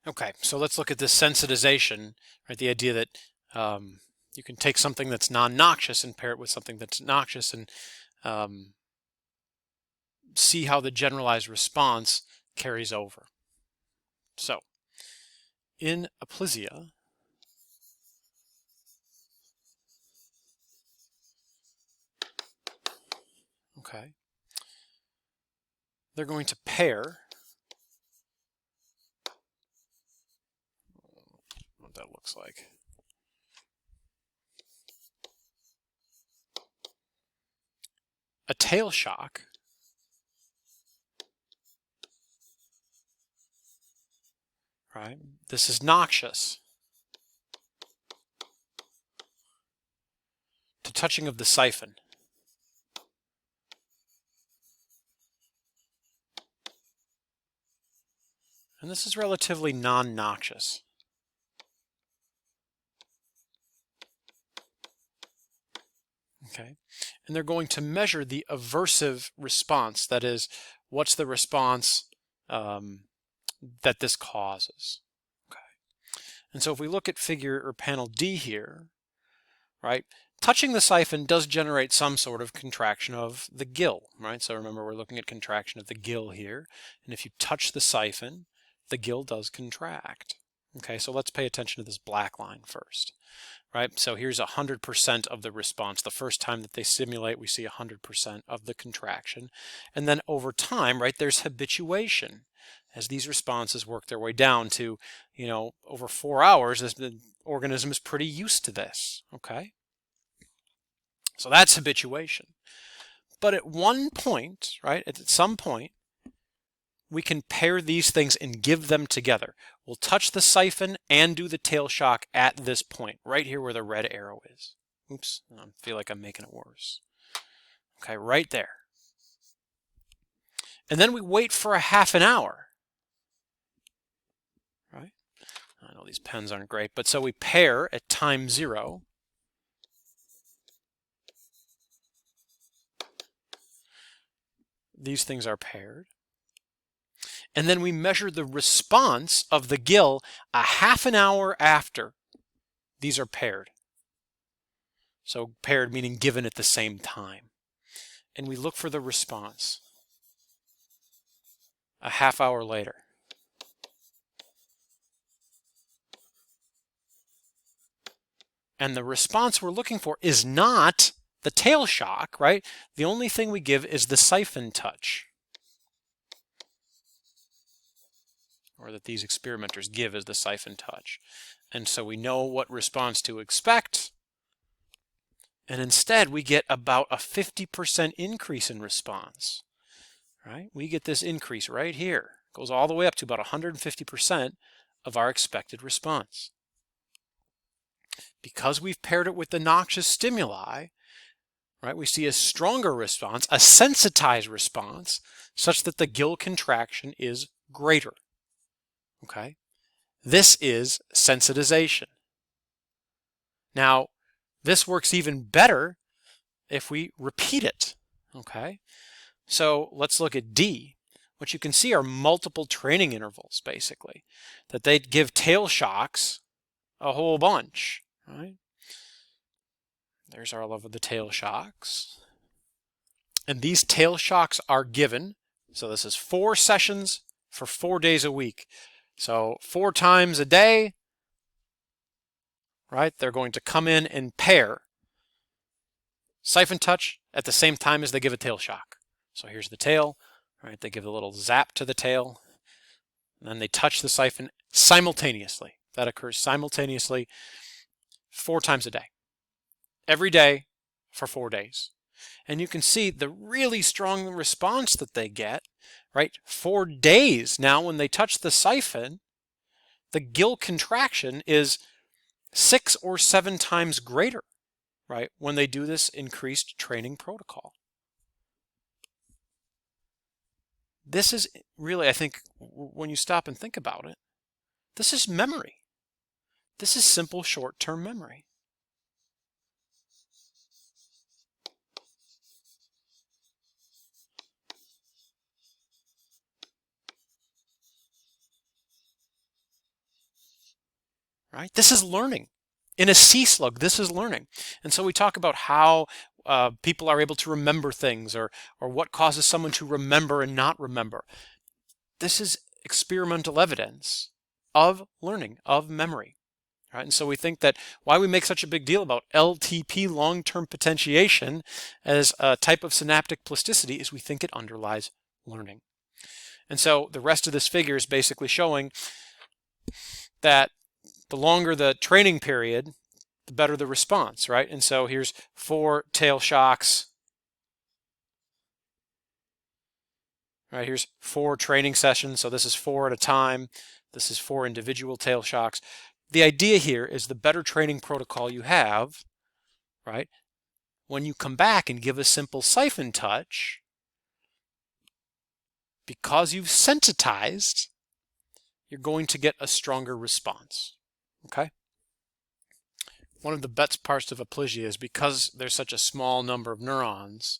Okay, so let's look at this sensitization, right? The idea that you can take something that's non-noxious and pair it with something that's noxious and um, see how the generalized response carries over. So, in Aplysia, okay, they're going to pair what that looks like. A tail shock right? This is noxious. To touching of the siphon. And this is relatively non-noxious. Okay, and they're going to measure the aversive response. That is, what's the response that this causes. Okay, and so if we look at figure or panel D here, right, touching the siphon does generate some sort of contraction of the gill, right? So remember, we're looking at contraction of the gill here, and if you touch the siphon, the gill does contract. Okay, so let's pay attention to this black line first. Right, so here's 100% of the response. The first time that they simulate, we see 100% of the contraction. And then over time, right, there's habituation. As these responses work their way down to, over 4 hours, the organism is pretty used to this, okay? So that's habituation. But at one point, right, at some point, we can pair these things and give them together. We'll touch the siphon and do the tail shock at this point, right here where the red arrow is. Oops, I feel like I'm making it worse. Okay, right there. And then we wait for a half an hour. Right? I know these pens aren't great, but so we pair at time 0. These things are paired. And then we measure the response of the gill a half an hour after these are paired. So paired meaning given at the same time. And we look for the response a half hour later. And the response we're looking for is not the tail shock, right? The only thing we give is the siphon touch, or that these experimenters give as the siphon touch. And so we know what response to expect. And instead, we get about a 50% increase in response, right? We get this increase right here. It goes all the way up to about 150% of our expected response. Because we've paired it with the noxious stimuli, right, we see a stronger response, a sensitized response, such that the gill contraction is greater. Okay? This is sensitization. Now, this works even better if we repeat it. Okay? So let's look at D. What you can see are multiple training intervals, basically, that they give tail shocks a whole bunch. Right? There's our love of the tail shocks. And these tail shocks are given, so this is 4 sessions for 4 days a week. So 4 times a day, right? They're going to come in and pair siphon touch at the same time as they give a tail shock. So here's the tail, right? They give a little zap to the tail, and then they touch the siphon simultaneously. That occurs simultaneously 4 times a day. Every day for 4 days. And you can see the really strong response that they get, right? 4 days now when they touch the siphon, the gill contraction is 6 or 7 times greater, right? When they do this increased training protocol. This is really, I think, when you stop and think about it, this is memory. This is simple short-term memory. right? This is learning. In a sea slug, this is learning. And so we talk about how people are able to remember things, or what causes someone to remember and not remember. This is experimental evidence of learning, of memory. Right? And so we think that why we make such a big deal about LTP, long-term potentiation, as a type of synaptic plasticity is we think it underlies learning. And so the rest of this figure is basically showing that the longer the training period, the better the response, right? And so here's 4 tail shocks. Right, here's 4 training sessions, so this is 4 at a time. This is 4 individual tail shocks. The idea here is the better training protocol you have, right, when you come back and give a simple siphon touch, because you've sensitized, you're going to get a stronger response, okay? One of the best parts of aplysia is because there's such a small number of neurons,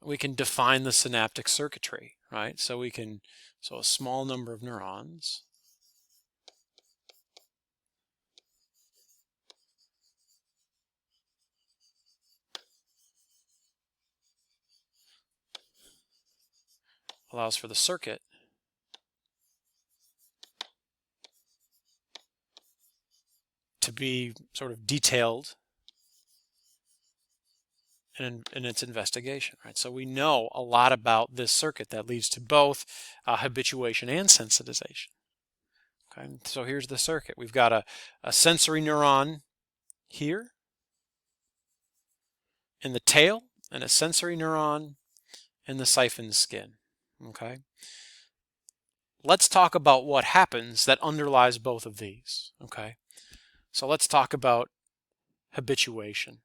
we can define the synaptic circuitry, right? So a small number of neurons allows for the circuit to be sort of detailed in its investigation, right? So we know a lot about this circuit that leads to both habituation and sensitization. Okay, so here's the circuit. We've got a sensory neuron here in the tail and a sensory neuron in the siphon skin. Okay, let's talk about what happens that underlies both of these. Okay, so let's talk about habituation.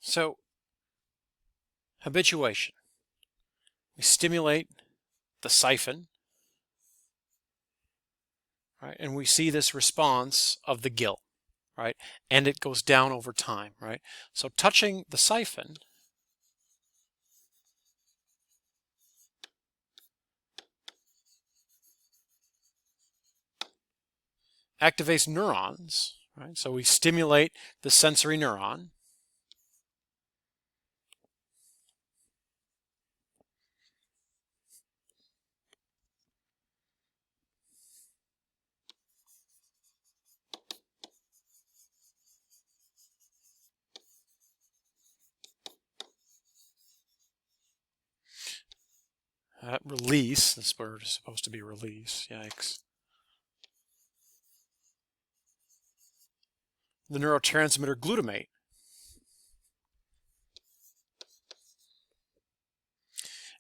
So, habituation. We stimulate the siphon, right? And we see this response of the gill, right? And it goes down over time, right? So touching the siphon activates neurons, right? So we stimulate the sensory neuron. Release, this word is supposed to be release, yikes. The neurotransmitter glutamate.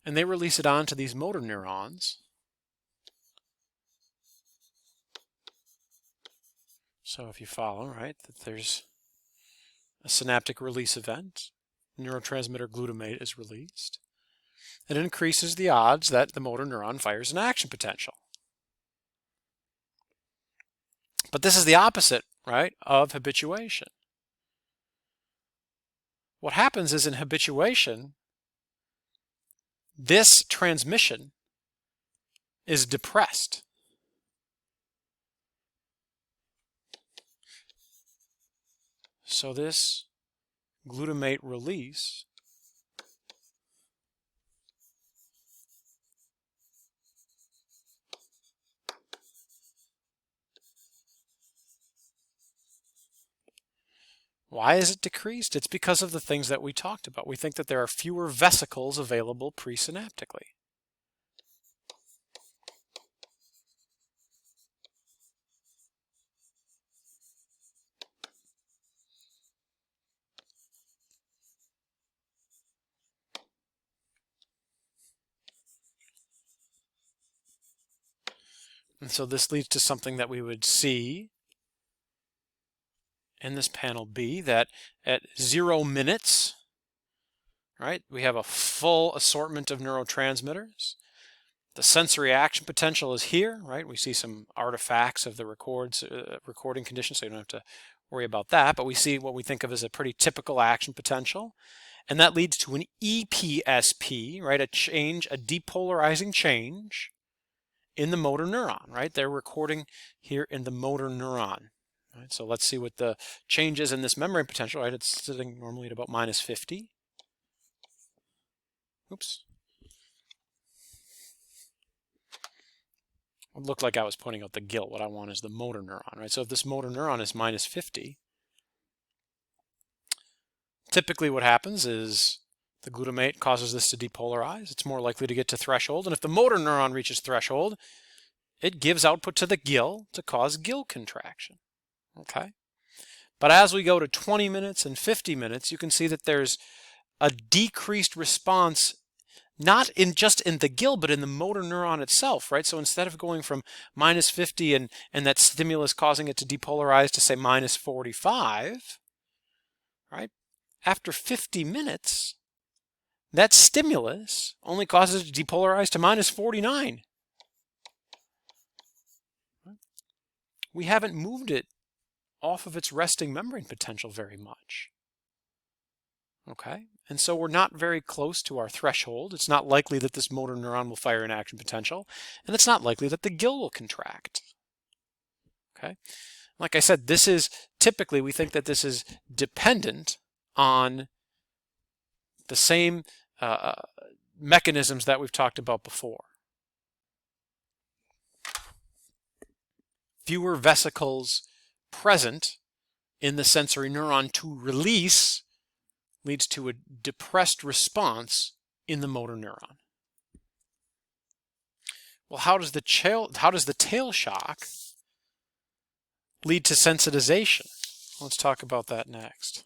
And they release it onto these motor neurons. So if you follow, right, that there's a synaptic release event, neurotransmitter glutamate is released. It increases the odds that the motor neuron fires an action potential. But this is the opposite, right, of habituation. What happens is in habituation, this transmission is depressed. So this glutamate release why is it decreased? It's because of the things that we talked about. We think that there are fewer vesicles available presynaptically. And so this leads to something that we would see in this panel B, that at 0 minutes, right, we have a full assortment of neurotransmitters. The sensory action potential is here, right? We see some artifacts of the recording condition, so you don't have to worry about that, but we see what we think of as a pretty typical action potential, and that leads to an EPSP, right? A depolarizing change in the motor neuron, right? They're recording here in the motor neuron. Right? So let's see what the change is in this membrane potential, right? It's sitting normally at about -50. Oops. It looked like I was pointing out the gill. What I want is the motor neuron, right? So if this motor neuron is -50, typically what happens is the glutamate causes this to depolarize. It's more likely to get to threshold. And if the motor neuron reaches threshold, it gives output to the gill to cause gill contraction. Okay? But as we go to 20 minutes and 50 minutes, you can see that there's a decreased response, not just in the gill, but in the motor neuron itself, right? So instead of going from -50 and that stimulus causing it to depolarize to say -45, right? After 50 minutes, that stimulus only causes it to depolarize to -49. We haven't moved it off of its resting membrane potential very much. Okay, and so we're not very close to our threshold. It's not likely that this motor neuron will fire an action potential, and it's not likely that the gill will contract. Okay, like I said, this is typically, we think that this is dependent on the same mechanisms that we've talked about before. Fewer vesicles present in the sensory neuron to release leads to a depressed response in the motor neuron. Well, how does the tail shock lead to sensitization? Let's talk about that next.